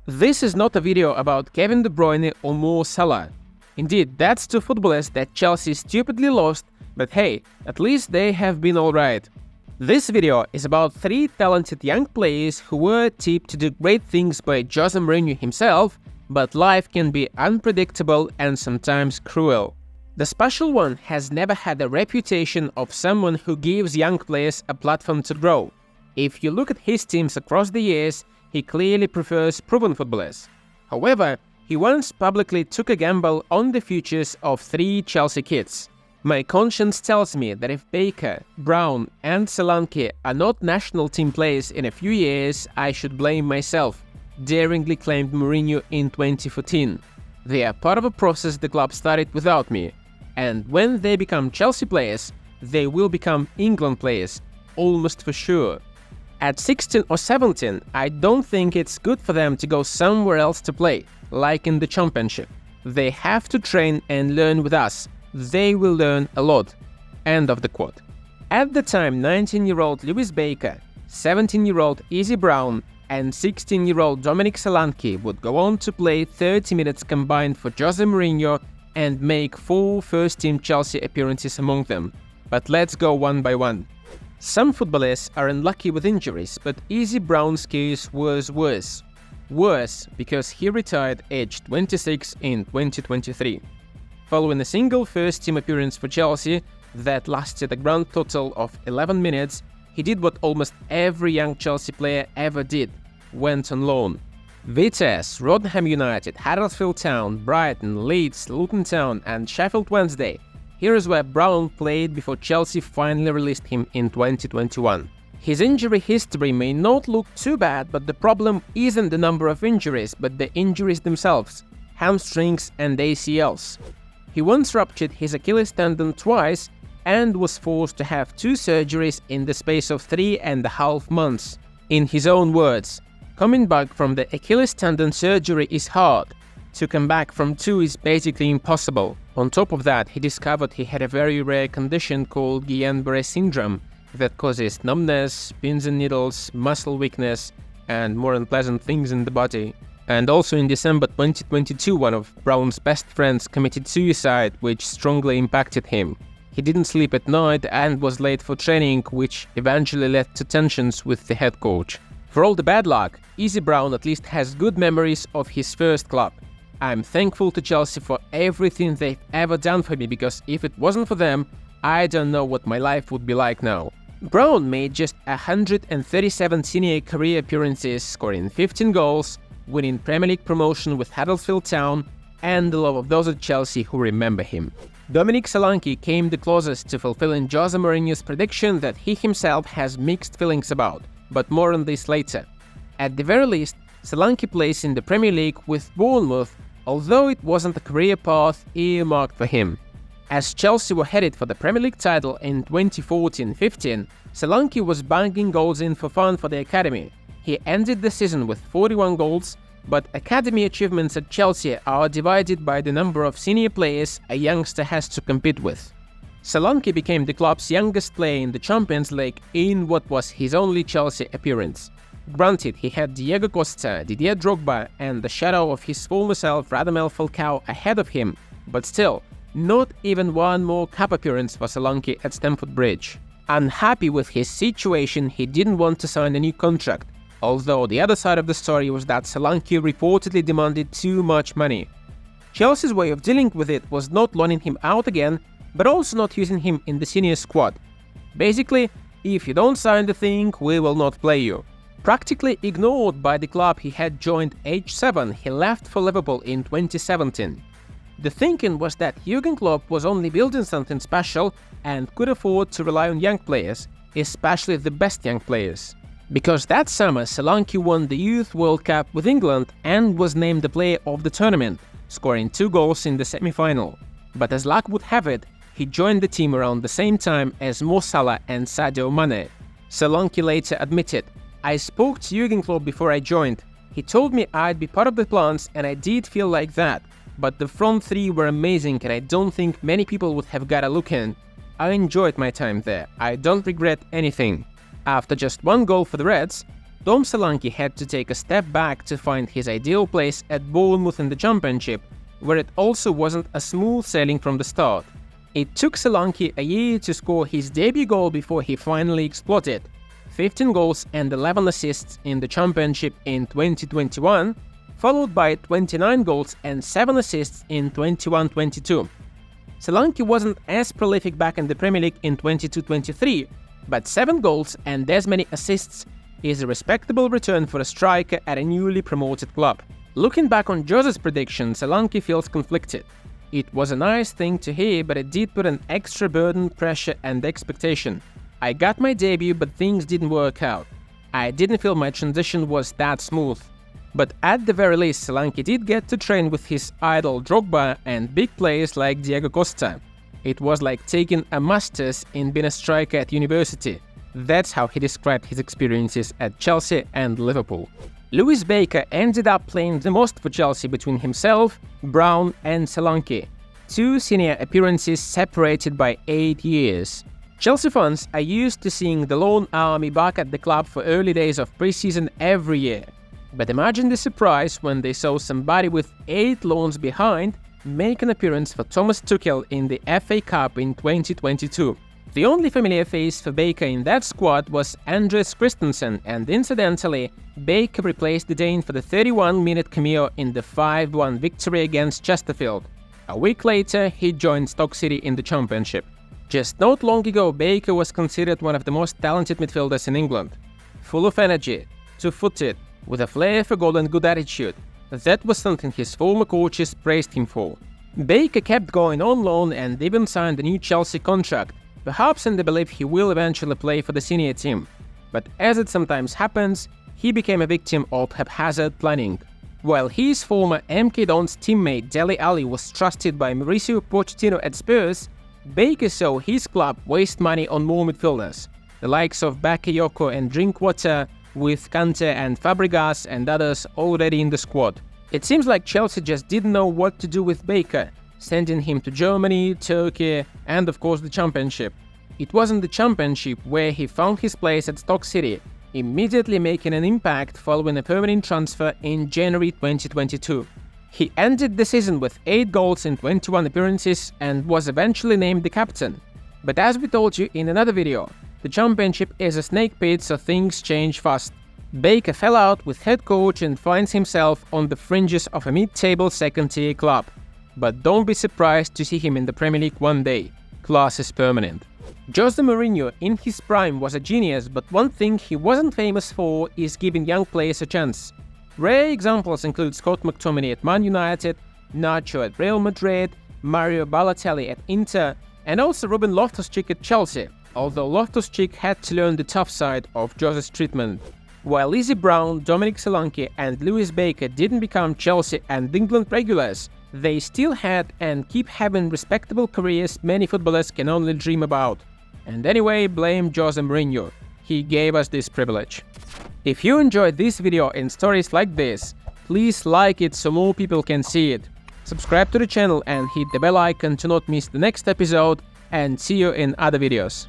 This is not a video about Kevin de Bruyne or Mo Salah. Indeed, that's two footballers that Chelsea stupidly lost, but hey, at least they have been alright. This video is about three talented young players who were tipped to do great things by Jose Mourinho himself, but life can be unpredictable and sometimes cruel. The special one has never had a reputation of someone who gives young players a platform to grow. If you look at his teams across the years, he clearly prefers proven footballers. However, he once publicly took a gamble on the futures of three Chelsea kids. My conscience tells me that if Baker, Brown and Solanke are not national team players in a few years, I should blame myself, daringly claimed Mourinho in 2014. They are part of a process the club started without me, and when they become Chelsea players, they will become England players, almost for sure. At 16 or 17, I don't think it's good for them to go somewhere else to play, like in the Championship. They have to train and learn with us. They will learn a lot. End of the quote. At the time, 19-year-old Lewis Baker, 17-year-old Izzy Brown, and 16-year-old Dominic Solanki would go on to play 30 minutes combined for Jose Mourinho and make 4 first-team Chelsea appearances among them. But let's go one by one. Some footballers are unlucky with injuries, but Izzy Brown's case was worse. Worse because he retired aged 26 in 2023. Following a single first-team appearance for Chelsea that lasted a grand total of 11 minutes, he did what almost every young Chelsea player ever did: went on loan. Vitesse, Rotherham United, Huddersfield Town, Brighton, Leeds, Luton Town and Sheffield Wednesday. Here is where Brown played before Chelsea finally released him in 2021. His injury history may not look too bad, but the problem isn't the number of injuries, but the injuries themselves: hamstrings and ACLs. He once ruptured his Achilles tendon twice and was forced to have 2 surgeries in the space of 3.5 months. In his own words, "Coming back from the Achilles tendon surgery is hard. To come back from 2 is basically impossible." On top of that, he discovered he had a very rare condition called Guillain-Barré syndrome that causes numbness, pins and needles, muscle weakness, and more unpleasant things in the body. And also in December 2022, one of Brown's best friends committed suicide, which strongly impacted him. He didn't sleep at night and was late for training, which eventually led to tensions with the head coach. For all the bad luck, Izzy Brown at least has good memories of his first club. I'm thankful to Chelsea for everything they've ever done for me, because if it wasn't for them, I don't know what my life would be like now. Brown made just 137 senior career appearances, scoring 15 goals, winning Premier League promotion with Huddersfield Town, and the love of those at Chelsea who remember him. Dominic Solanke came the closest to fulfilling Jose Mourinho's prediction that he himself has mixed feelings about, but more on this later. At the very least, Solanke plays in the Premier League with Bournemouth, although it wasn't a career path earmarked for him. As Chelsea were headed for the Premier League title in 2014-15, Solanke was banging goals in for fun for the academy. He ended the season with 41 goals, but academy achievements at Chelsea are divided by the number of senior players a youngster has to compete with. Solanke became the club's youngest player in the Champions League in what was his only Chelsea appearance. Granted, he had Diego Costa, Didier Drogba and the shadow of his former self Radamel Falcao ahead of him, but still, not even one more cup appearance for Solanke at Stamford Bridge. Unhappy with his situation, he didn't want to sign a new contract, although the other side of the story was that Solanke reportedly demanded too much money. Chelsea's way of dealing with it was not loaning him out again, but also not using him in the senior squad. Basically, if you don't sign the thing, we will not play you. Practically ignored by the club he had joined age 7, he left for Liverpool in 2017. The thinking was that Jurgen Klopp was only building something special and could afford to rely on young players, especially the best young players. Because that summer, Solanke won the Youth World Cup with England and was named the player of the tournament, scoring 2 goals in the semi-final. But as luck would have it, he joined the team around the same time as Mo Salah and Sadio Mane. Solanke later admitted, "I spoke to Jurgen Klopp before I joined. He told me I'd be part of the plans and I did feel like that. But the front 3 were amazing and I don't think many people would have got a look in. I enjoyed my time there. I don't regret anything." After just 1 goal for the Reds, Dom Solanke had to take a step back to find his ideal place at Bournemouth in the Championship, where it also wasn't a smooth sailing from the start. It took Solanke a year to score his debut goal before he finally exploded. 15 goals and 11 assists in the Championship in 2021, followed by 29 goals and 7 assists in 21-22. Solanke wasn't as prolific back in the Premier League in 22-23, but 7 goals and as many assists is a respectable return for a striker at a newly promoted club. Looking back on Jose's prediction, Solanke feels conflicted. It was a nice thing to hear, but it did put an extra burden, pressure and expectation. I got my debut, but things didn't work out. I didn't feel my transition was that smooth. But at the very least, Solanke did get to train with his idol Drogba and big players like Diego Costa. It was like taking a master's in being a striker at university. That's how he described his experiences at Chelsea and Liverpool. Lewis Baker ended up playing the most for Chelsea between himself, Brown and Solanke. 2 senior appearances separated by 8 years. Chelsea fans are used to seeing the lone army back at the club for early days of pre-season every year. But imagine the surprise when they saw somebody with 8 loans behind make an appearance for Thomas Tuchel in the FA Cup in 2022. The only familiar face for Baker in that squad was Andres Christensen, and incidentally, Baker replaced the Dane for the 31-minute cameo in the 5-1 victory against Chesterfield. A week later, he joined Stoke City in the Championship. Just not long ago, Baker was considered one of the most talented midfielders in England. Full of energy, two-footed, with a flair for goal and good attitude. That was something his former coaches praised him for. Baker kept going on loan and even signed a new Chelsea contract, perhaps in the belief he will eventually play for the senior team. But as it sometimes happens, he became a victim of haphazard planning. While his former MK Dons teammate Dele Alli was trusted by Mauricio Pochettino at Spurs, Baker saw his club waste money on more midfielders, the likes of Bakayoko and Drinkwater, with Kante and Fabregas and others already in the squad. It seems like Chelsea just didn't know what to do with Baker, sending him to Germany, Turkey and of course the Championship. It wasn't the Championship where he found his place at Stoke City, immediately making an impact following a permanent transfer in January 2022. He ended the season with 8 goals in 21 appearances and was eventually named the captain. But as we told you in another video, the Championship is a snake pit, so things change fast. Baker fell out with head coach and finds himself on the fringes of a mid-table second-tier club. But don't be surprised to see him in the Premier League one day. Class is permanent. Jose Mourinho in his prime was a genius, but one thing he wasn't famous for is giving young players a chance. Rare examples include Scott McTominay at Man United, Nacho at Real Madrid, Mario Balotelli at Inter, and also Ruben Loftus-Cheek at Chelsea, although Loftus-Cheek had to learn the tough side of Jose's treatment. While Izzy Brown, Dominic Solanki and Lewis Baker didn't become Chelsea and England regulars, they still had and keep having respectable careers many footballers can only dream about. And anyway, blame Jose Mourinho. He gave us this privilege. If you enjoyed this video and stories like this, please like it so more people can see it. Subscribe to the channel and hit the bell icon to not miss the next episode, and see you in other videos.